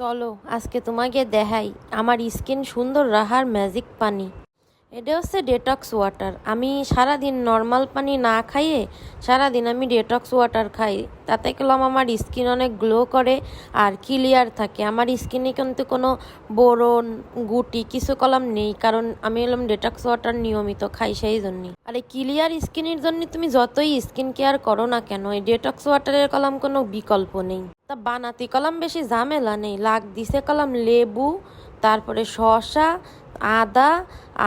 চলো আজকে তোমাকে দেখাই আমার স্কিন সুন্দর রাখার ম্যাজিক পানি। এটা হচ্ছে ডেটক্স ওয়াটার। আমি সারাদিন নর্মাল পানি না খাইয়ে সারাদিন আমি ডেটক্স ওয়াটার খাই। তাতে কলম আমার স্কিন অনেক গ্লো করে আর ক্লিয়ার থাকে। আমার স্কিনে কিন্তু কোনো বোরন গুটি কিছু কলম নেই, কারণ আমি এলাম ডেটক্স ওয়াটার নিয়মিত খাই সেই জন্যই। আর এই ক্লিয়ার স্কিনের জন্য তুমি যতই স্কিন কেয়ার করো না কেন, এই ডেটক্স ওয়াটারের কলম কোনো বিকল্প নেই। তা বানাতি কলম বেশি ঝামেলা নেই, লাগ দিছে কলম লেবু, তারপরে শসা, আদা,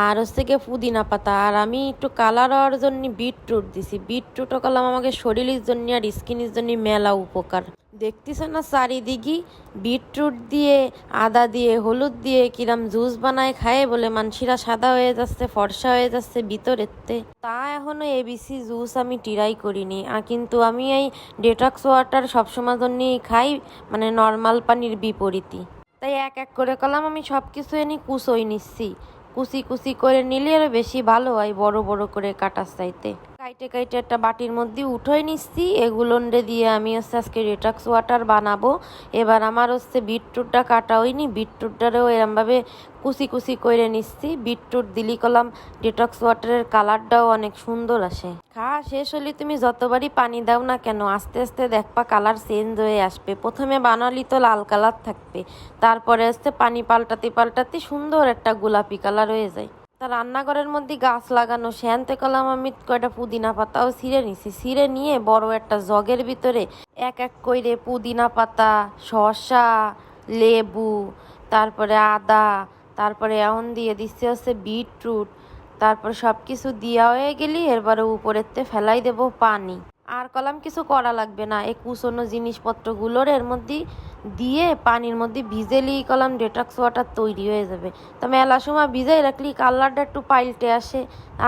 আর হচ্ছে গিয়ে পুদিনা পাতা, আর আমি একটু কালার হওয়ার জন্য বিটরুট দিছি। বিটরুটও কলম আমাকে শরীরের জন্য আর স্কিনের জন্য মেলা উপকার। দেখতেছ না চারিদিকে বিটরুট দিয়ে, আদা দিয়ে, হলুদ দিয়ে কিরাম জুস বানায় খায় বলে মানসিরা সাদা হয়ে যাচ্ছে, ফর্সা হয়ে যাচ্ছে ভিতরেতে। তা এখনো এবিসি জুস আমি ট্রাই করিনি, কিন্তু আমি এই ডেটক্স ওয়াটার সবসময় জন্যই খাই, মানে নর্মাল পানির বিপরীতই। তাই এক এক করে কলাম আমি সব কিছু এনে কুচোই নিচ্ছি। কুচি কুচি করে নিলে আরো বেশি ভালো হয়, বড় বড় করে কাটার চাইতে। কাইটে কাইটে একটা বাটির মধ্যে উঠোই নিচ্ছি। এগুলো দিয়ে আমি আজকে ডেটক্স ওয়াটার বানাবো। এবার আমার বিটরুটটা কাটা হয়নি, বিটরুটটারও এরমভাবে কুচি কুচি করে নিচ্ছি। বিটরুট দিলি কলাম ডেটক্স ওয়াটারের কালারটাও অনেক সুন্দর আসে। খাওয়া শেষ হলে তুমি যতবারই পানি দাও না কেন, আস্তে আস্তে দেখবা কালার চেঞ্জ হয়ে আসবে। প্রথমে বানালি তো লাল কালার থাকবে, তারপরে পানি পাল্টাতে পাল্টাতে সুন্দর একটা গোলাপি কালার হয়ে যায়। তা রান্নাঘরের মধ্যে গাছ লাগানো শ্যানতে কলাম আমি কয়টা পুদিনা পাতাও ছিঁড়ে নিছি। ছিঁড়ে নিয়ে বড় একটা জগের ভিতরে এক এক করে পুদিনা পাতা, শসা, লেবু, তারপরে আদা, তারপরে এখন দিয়ে দিচ্ছে বিটরুট। তারপর সব কিছু দিয়া হয়ে গেলি এরপরে উপরেতে ফেলাই দেব পানি। আর কলাম কিছু করা লাগবে না, এই কুচনো জিনিসপত্রগুলোর এর মধ্যে দিয়ে পানির মধ্যে ভিজেলি কলাম ডেটক্স ওয়াটার তৈরি হয়ে যাবে। তো মেলা সময় ভিজাই রাখলি কালারটা একটু পাল্টে আসে।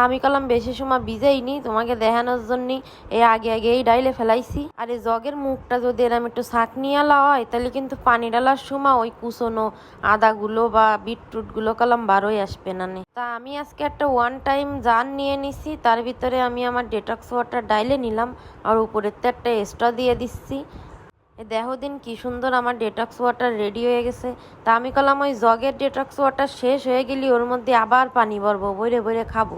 আমি কলাম বেশি সময় ভিজাইনি, তোমাকে দেখানোর জন্যই এই আগে আগে এই ডাইলে ফেলাইছি। আর এই জগের মুখটা যদি এরম একটু ছাঁকনিয়ালা হয় তাহলে কিন্তু পানি ডালার সময় ওই কুচনো আদাগুলো বা বিটরুটগুলো কলাম বারোই আসবে না। তা আমি আজকে একটা ওয়ান টাইম জার নিয়ে নিছি, তার ভিতরে আমি আমার ডেটক্স ওয়াটার ডাইলে নিলাম আর উপরেতে একটা এক্সট্রা দিয়ে দিচ্ছি। দেখো দিন কি সুন্দর আমার ডেটক্স ওয়াটার রেডি হয়ে গেছে। তা আমি কলাম ওই জগের ডেটক্স ওয়াটার শেষ হয়ে গেলি ওর মধ্যে আবার পানি ভরবো, বইরে বইরে খাবো।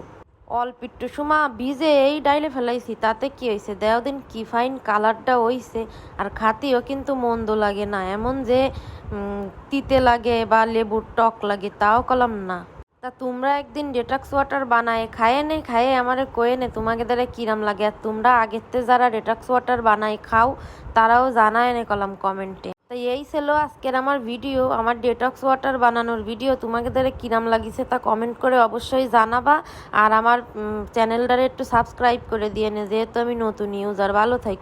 অল্প একটু সময় ভিজে এই ডাইলে ফেলাইছি, তাতে কি হয়েছে দেখো দিন কি ফাইন কালারটা হইছে। আর খাতিও কিন্তু মন্দ লাগে না, এমন যে তিতে লাগে বা লেবুর টক লাগে তাও কলাম না। তা তোমরা একদিন ডেটক্স ওয়াটার বানায় খায়ে আমারে কয়ে নে তোমাকে দ্বারা কিরাম লাগে। আর তোমরা আগেতে যারা ডেটক্স ওয়াটার বানায় খাও তারাও জানায় নে কলাম কমেন্টে। তাই এই ছিল আজকের আমার ভিডিও, আমার ডেটক্স ওয়াটার বানানোর ভিডিও। তোমাকে দ্বারা কিরাম লাগিছে তা কমেন্ট করে অবশ্যই জানাবা। আর আমার চ্যানেলটারে একটু সাবস্ক্রাইব করে দিয়ে নে, যেহেতু আমি নতুন ইউজার। ভালো থাকো।